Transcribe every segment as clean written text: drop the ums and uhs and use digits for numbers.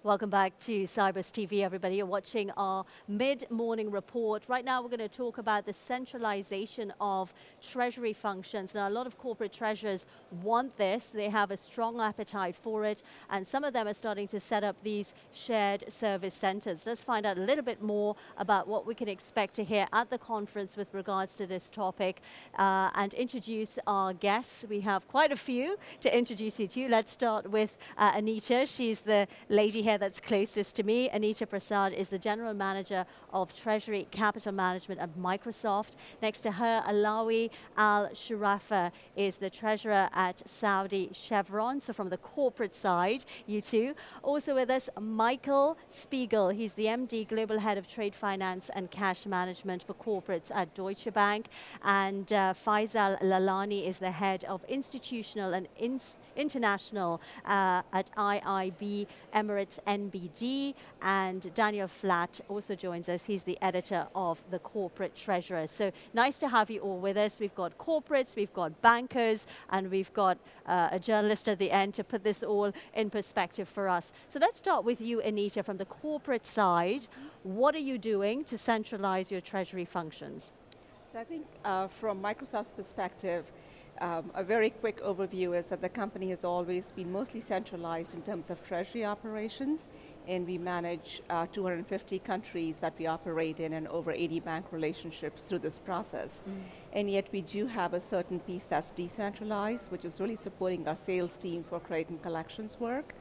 Welcome back to Sibos TV, everybody. You're watching our mid-morning report. Right now, we're going to talk about the centralization of treasury functions. Now, a lot of corporate treasurers want this. They have a strong appetite for it, and some of them are starting to set up these shared service centers. Let's find out a little bit more about what we can expect to hear at the conference with regards to this topic and introduce our guests. We have quite a few to introduce you to. Let's start with Anita. She's the lady here that's closest to me. Anita Prasad is the General Manager of Treasury Capital Management at Microsoft. Next to her, Alawi Al-Shurafa is the Treasurer at Saudi Chevron. So from the corporate side, you two. Also with us, Michael Spiegel. He's the MD, Global Head of Trade Finance and Cash Management for Corporates at Deutsche Bank. And Faisal Lalani is the Head of Institutional and International at IIB Emirates NBD, and Daniel Flatt also joins us. He's the editor of the Corporate Treasurer. So nice to have you all with us. We've got corporates, we've got bankers, and we've got a journalist at the end to put this all in perspective for us. So let's start with you, Anita, from the corporate side. What are you doing to centralize your treasury functions? So I think from Microsoft's perspective, a very quick overview is that the company has always been mostly centralized in terms of treasury operations, and we manage 250 countries that we operate in and over 80 bank relationships through this process. And yet we do have a certain piece that's decentralized, which is really supporting our sales team for credit and collections work.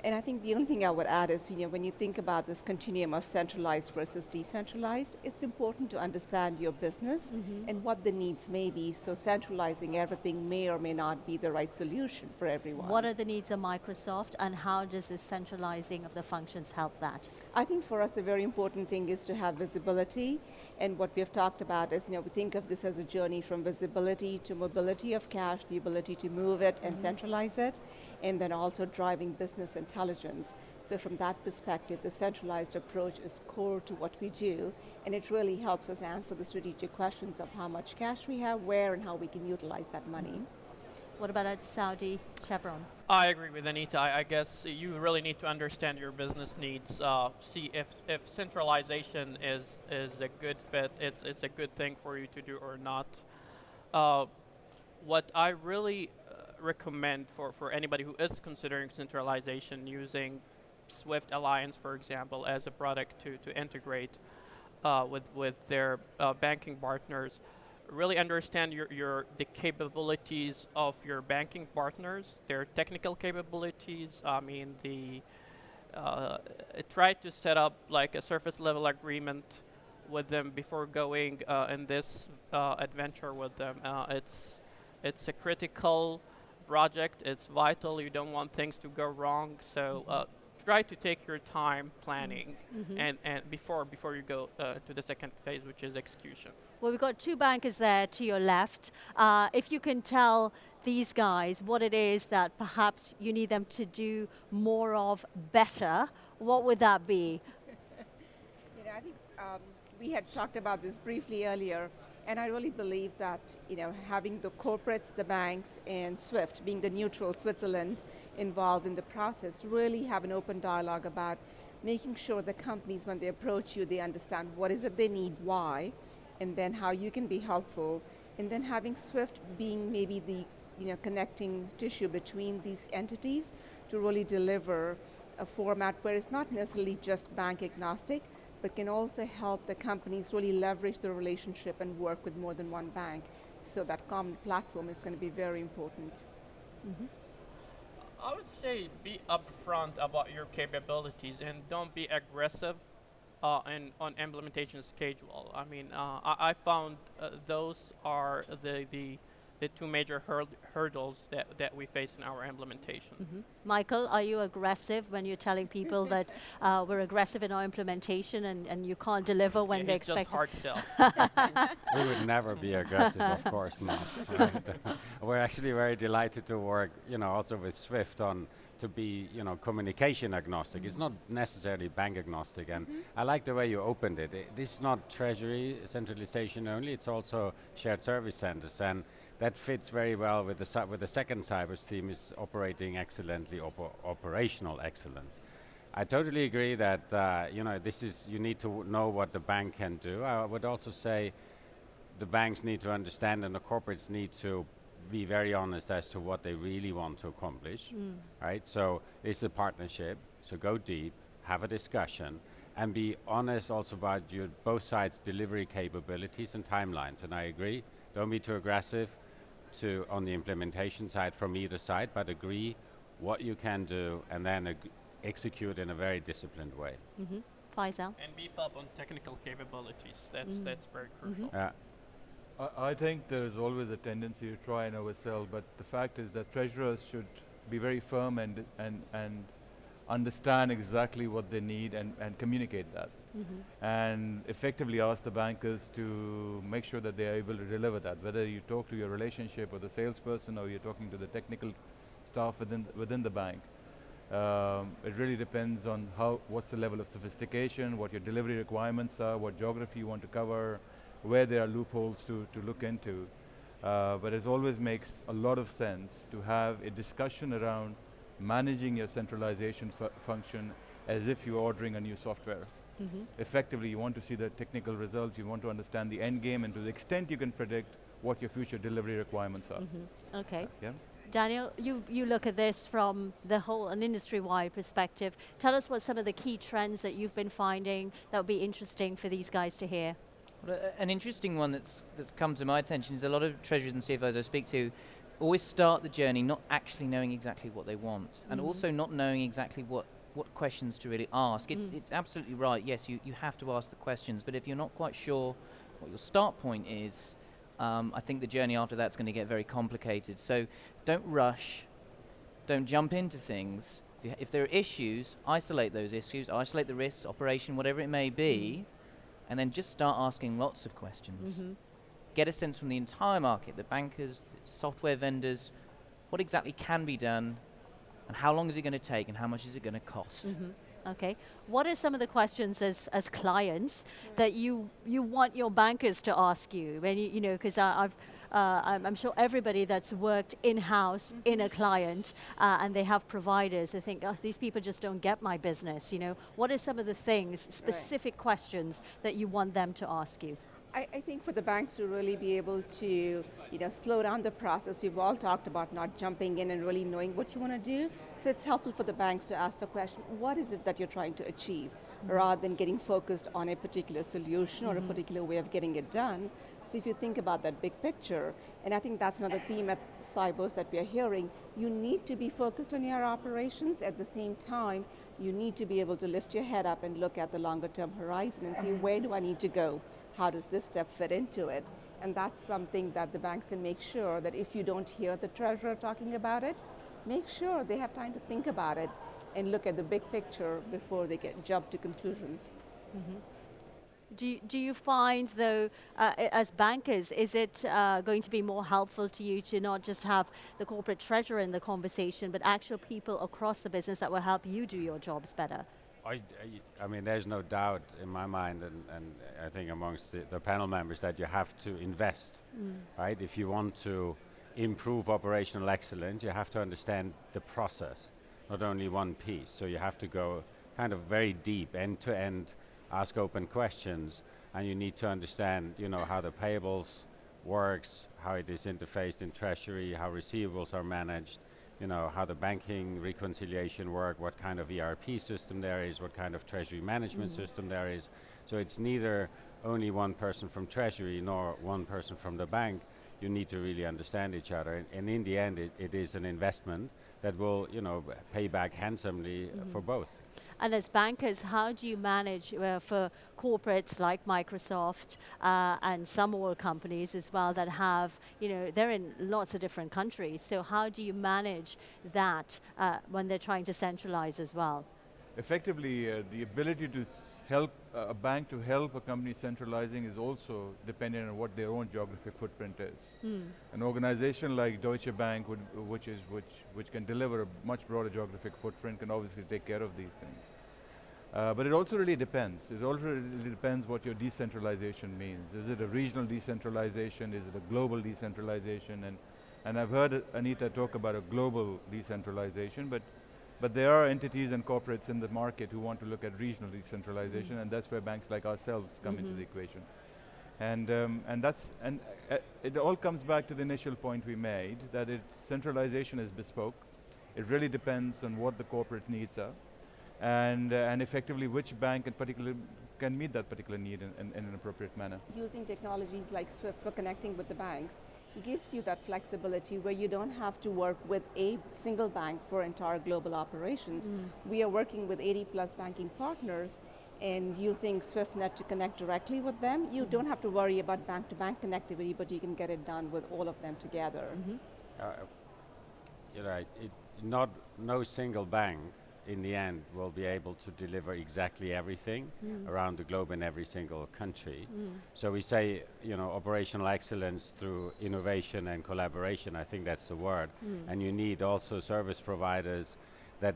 And I think the only thing I would add is, when you think about this continuum of centralized versus decentralized, it's important to understand your business and what the needs may be. So centralizing everything may or may not be the right solution for everyone. What are the needs of Microsoft, and how does this centralizing of the functions help that? I think for us, a very important thing is to have visibility. And what we have talked about is, we think of this as a journey from visibility to mobility of cash, the ability to move it and centralize it, and then also driving business intelligence. So from that perspective, the centralized approach is core to what we do, and it really helps us answer the strategic questions of how much cash we have, where, and how we can utilize that money. What about at Saudi Chevron? I agree with Anita. I guess you really need to understand your business needs. See if centralization is a good fit, it's a good thing for you to do or not. What I really recommend for anybody who is considering centralization, using Swift Alliance, for example, as a product to integrate with their banking partners. Really understand the capabilities of your banking partners, their technical capabilities. I mean, try to set up like a surface level agreement with them before going in this adventure with them. It's a critical project. It's vital. You don't want things to go wrong. So try to take your time planning and before you go to the second phase, which is execution. Well, we've got two bankers there to your left. If you can tell these guys what it is that perhaps you need them to do more of better, what would that be? I think we had talked about this briefly earlier, and I really believe that having the corporates, the banks, and Swift being the neutral Switzerland involved in the process, really have an open dialogue about making sure the companies, when they approach you, they understand what is it they need, why, and then how you can be helpful, and then having Swift being maybe the connecting tissue between these entities to really deliver a format where it's not necessarily just bank agnostic, but can also help the companies really leverage the relationship and work with more than one bank. So that common platform is going to be very important. I would say be upfront about your capabilities and don't be aggressive on implementation schedule. I mean, I found those are the two major hurdles that we face in our implementation. Michael, are you aggressive when you're telling people that we're aggressive in our implementation and you can't deliver when they expect? It's just hard sell. We would never be aggressive, of course not. Right? We're actually very delighted to work, also with Swift on to be, communication agnostic. It's not necessarily bank agnostic, and I like the way you opened it. This is not treasury centralization only; it's also shared service centers, and that fits very well with the second Sibos team is operating excellently, operational excellence. I totally agree that this is, you need to know what the bank can do. I would also say the banks need to understand and the corporates need to be very honest as to what they really want to accomplish, right? So it's a partnership, so go deep, have a discussion, and be honest also about your both sides' delivery capabilities and timelines. And I agree, don't be too aggressive on the implementation side from either side, but agree what you can do and then execute in a very disciplined way. Faisal? And beef up on technical capabilities. That's very crucial. I think there is always a tendency to try and oversell, but the fact is that treasurers should be very firm and understand exactly what they need and communicate that. And effectively ask the bankers to make sure that they are able to deliver that, whether you talk to your relationship with the salesperson or you're talking to the technical staff within the bank. It really depends on what's the level of sophistication, what your delivery requirements are, what geography you want to cover, where there are loopholes to look into. But it always makes a lot of sense to have a discussion around managing your centralization function as if you're ordering a new software. Effectively, you want to see the technical results, you want to understand the end game, and to the extent you can predict what your future delivery requirements are. Okay. Yeah? Daniel, you look at this from an industry-wide perspective. Tell us what some of the key trends that you've been finding that would be interesting for these guys to hear. Well, an interesting one that's come to my attention is a lot of treasurers and CFOs I speak to always start the journey not actually knowing exactly what they want, and also not knowing exactly what questions to really ask. It's absolutely right, yes, you have to ask the questions, but if you're not quite sure what your start point is, I think the journey after that's going to get very complicated. So don't rush, don't jump into things. If there are issues, isolate those issues, isolate the risks, operation, whatever it may be, and then just start asking lots of questions. Get a sense from the entire market, the bankers, the software vendors, what exactly can be done, and how long is it going to take, and how much is it going to cost? Okay. What are some of the questions as clients that you want your bankers to ask you? When you know, because I'm sure everybody that's worked in-house in a client and they have providers, they think, oh, these people just don't get my business. You know, what are some of the things, specific questions that you want them to ask you? I think for the banks to really be able to, slow down the process, we've all talked about not jumping in and really knowing what you want to do. So it's helpful for the banks to ask the question, what is it that you're trying to achieve? Rather than getting focused on a particular solution or a particular way of getting it done. So if you think about that big picture, and I think that's another theme at Sibos that we are hearing, you need to be focused on your operations. At the same time, you need to be able to lift your head up and look at the longer term horizon and see, where do I need to go? How does this step fit into it? And that's something that the banks can make sure that if you don't hear the treasurer talking about it, make sure they have time to think about it and look at the big picture before they jump to conclusions. Do you find, though, as bankers, is it going to be more helpful to you to not just have the corporate treasurer in the conversation, but actual people across the business that will help you do your jobs better? I mean, there's no doubt in my mind, and I think amongst the panel members, that you have to invest, right? If you want to improve operational excellence, you have to understand the process, not only one piece. So you have to go kind of very deep, end to end, ask open questions, and you need to understand, how the payables works, how it is interfaced in treasury, how receivables are managed, how the banking reconciliation work, what kind of ERP system there is, what kind of treasury management system there is. So it's neither only one person from treasury nor one person from the bank. You need to really understand each other. And in the end, it is an investment that will, pay back handsomely for both. And as bankers, how do you manage for corporates like Microsoft and some oil companies as well that have, they're in lots of different countries. So how do you manage that when they're trying to centralize as well? Effectively, the ability to help a bank to help a company centralizing is also dependent on what their own geographic footprint is. An organization like Deutsche Bank, which can deliver a much broader geographic footprint, can obviously take care of these things. But it also really depends. It also really depends what your decentralization means. Is it a regional decentralization? Is it a global decentralization? And I've heard Anita talk about a global decentralization, but But there are entities and corporates in the market who want to look at regional decentralization, and that's where banks like ourselves come into the equation. And it all comes back to the initial point we made, that centralization is bespoke. It really depends on what the corporate needs are, and effectively which bank in particular can meet that particular need in an appropriate manner. Using technologies like SWIFT for connecting with the banks gives you that flexibility where you don't have to work with a single bank for entire global operations. We are working with 80 plus banking partners and using SwiftNet to connect directly with them. You don't have to worry about bank-to-bank connectivity, but you can get it done with all of them together. You're right. No single bank in the end will be able to deliver exactly everything around the globe in every single country. So we say, operational excellence through innovation and collaboration. I think that's the word. And you need also service providers that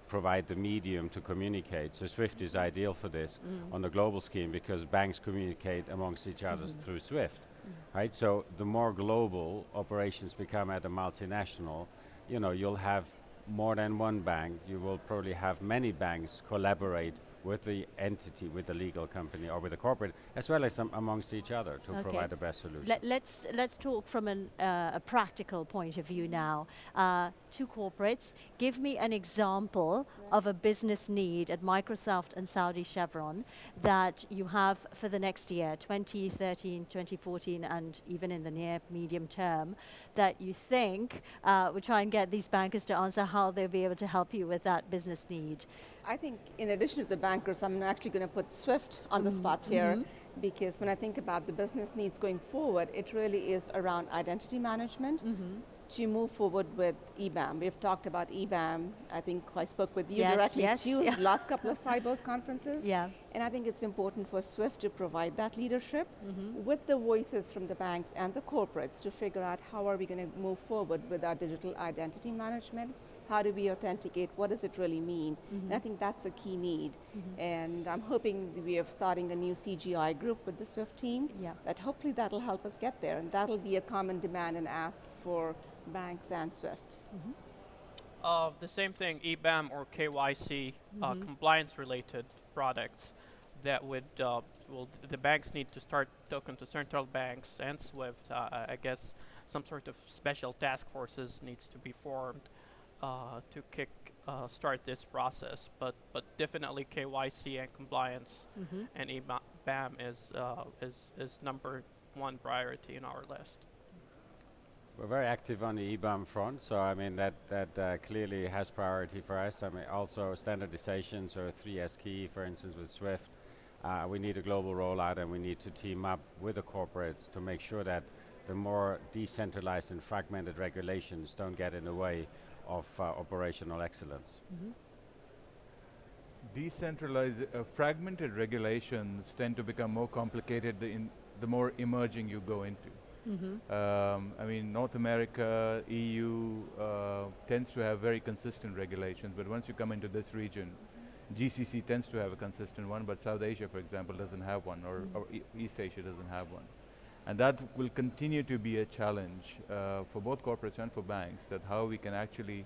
provide the medium to communicate. So SWIFT is ideal for this on the global scheme because banks communicate amongst each other through SWIFT, right? So the more global operations become at a multinational, you'll have more than one bank. You will probably have many banks collaborate with the entity, with the legal company or with the corporate, as well as amongst each other to provide the best solution. Let's talk from a practical point of view now. Two corporates, give me an example of a business need at Microsoft and Saudi Chevron that you have for the next year, 2013, 2014, and even in the near medium term, that you think, we'll try and get these bankers to answer how they'll be able to help you with that business need. I think in addition to the bankers, I'm actually going to put SWIFT on the spot here because when I think about the business needs going forward, it really is around identity management to move forward with EBAM. We've talked about EBAM. I think I spoke with you directly too the last couple of Sibos conferences. And I think it's important for SWIFT to provide that leadership with the voices from the banks and the corporates to figure out how are we going to move forward with our digital identity management. How do we authenticate? What does it really mean? And I think that's a key need. And I'm hoping that we are starting a new CGI group with the SWIFT team that hopefully that'll help us get there. And that'll be a common demand and ask for banks and SWIFT. The same thing, EBAM or KYC, compliance-related products that would, the banks need to start talking to central banks and SWIFT. I guess some sort of special task forces needs to be formed to start this process, but definitely KYC and compliance and EBAM is number one priority in our list. We're very active on the EBAM front, so I mean that clearly has priority for us. I mean also standardization, so 3S key, for instance, with SWIFT. We need a global rollout, and we need to team up with the corporates to make sure that the more decentralized and fragmented regulations don't get in the way of operational excellence. Fragmented regulations tend to become more complicated the more emerging you go into. I mean, North America, EU tends to have very consistent regulations, but once you come into this region, GCC tends to have a consistent one, but South Asia, for example, doesn't have one, or East Asia doesn't have one. And that will continue to be a challenge for both corporates and for banks, that how we can actually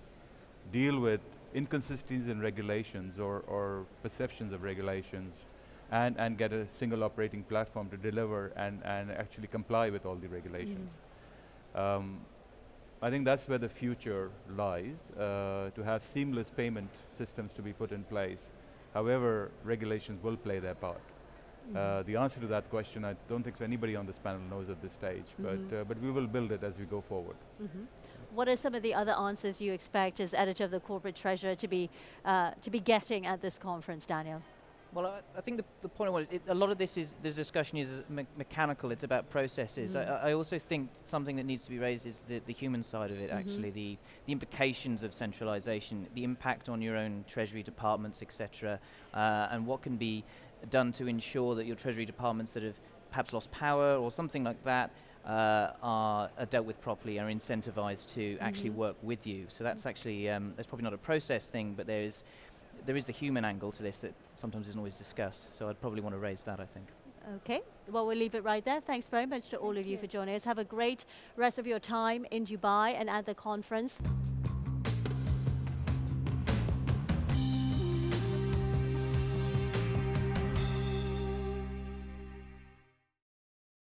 deal with inconsistencies in regulations or perceptions of regulations and get a single operating platform to deliver and actually comply with all the regulations. I think that's where the future lies, to have seamless payment systems to be put in place. However, regulations will play their part. The answer to that question, I don't think anybody on this panel knows at this stage, but we will build it as we go forward. What are some of the other answers you expect as editor of the Corporate Treasurer to be getting at this conference, Daniel? Well, I think the point I wanted, a lot of this discussion is mechanical, it's about processes. I also think something that needs to be raised is the human side of it, actually, the implications of centralization, the impact on your own treasury departments, etc., and what can be done to ensure that your treasury departments that have perhaps lost power or something like that are dealt with properly, are incentivized to actually work with you. So that's actually, that's probably not a process thing, but there is the human angle to this that sometimes isn't always discussed. So I'd probably want to raise that, I think. Okay, well, we'll leave it right there. Thanks very much to all of you for joining us. Have a great rest of your time in Dubai and at the conference.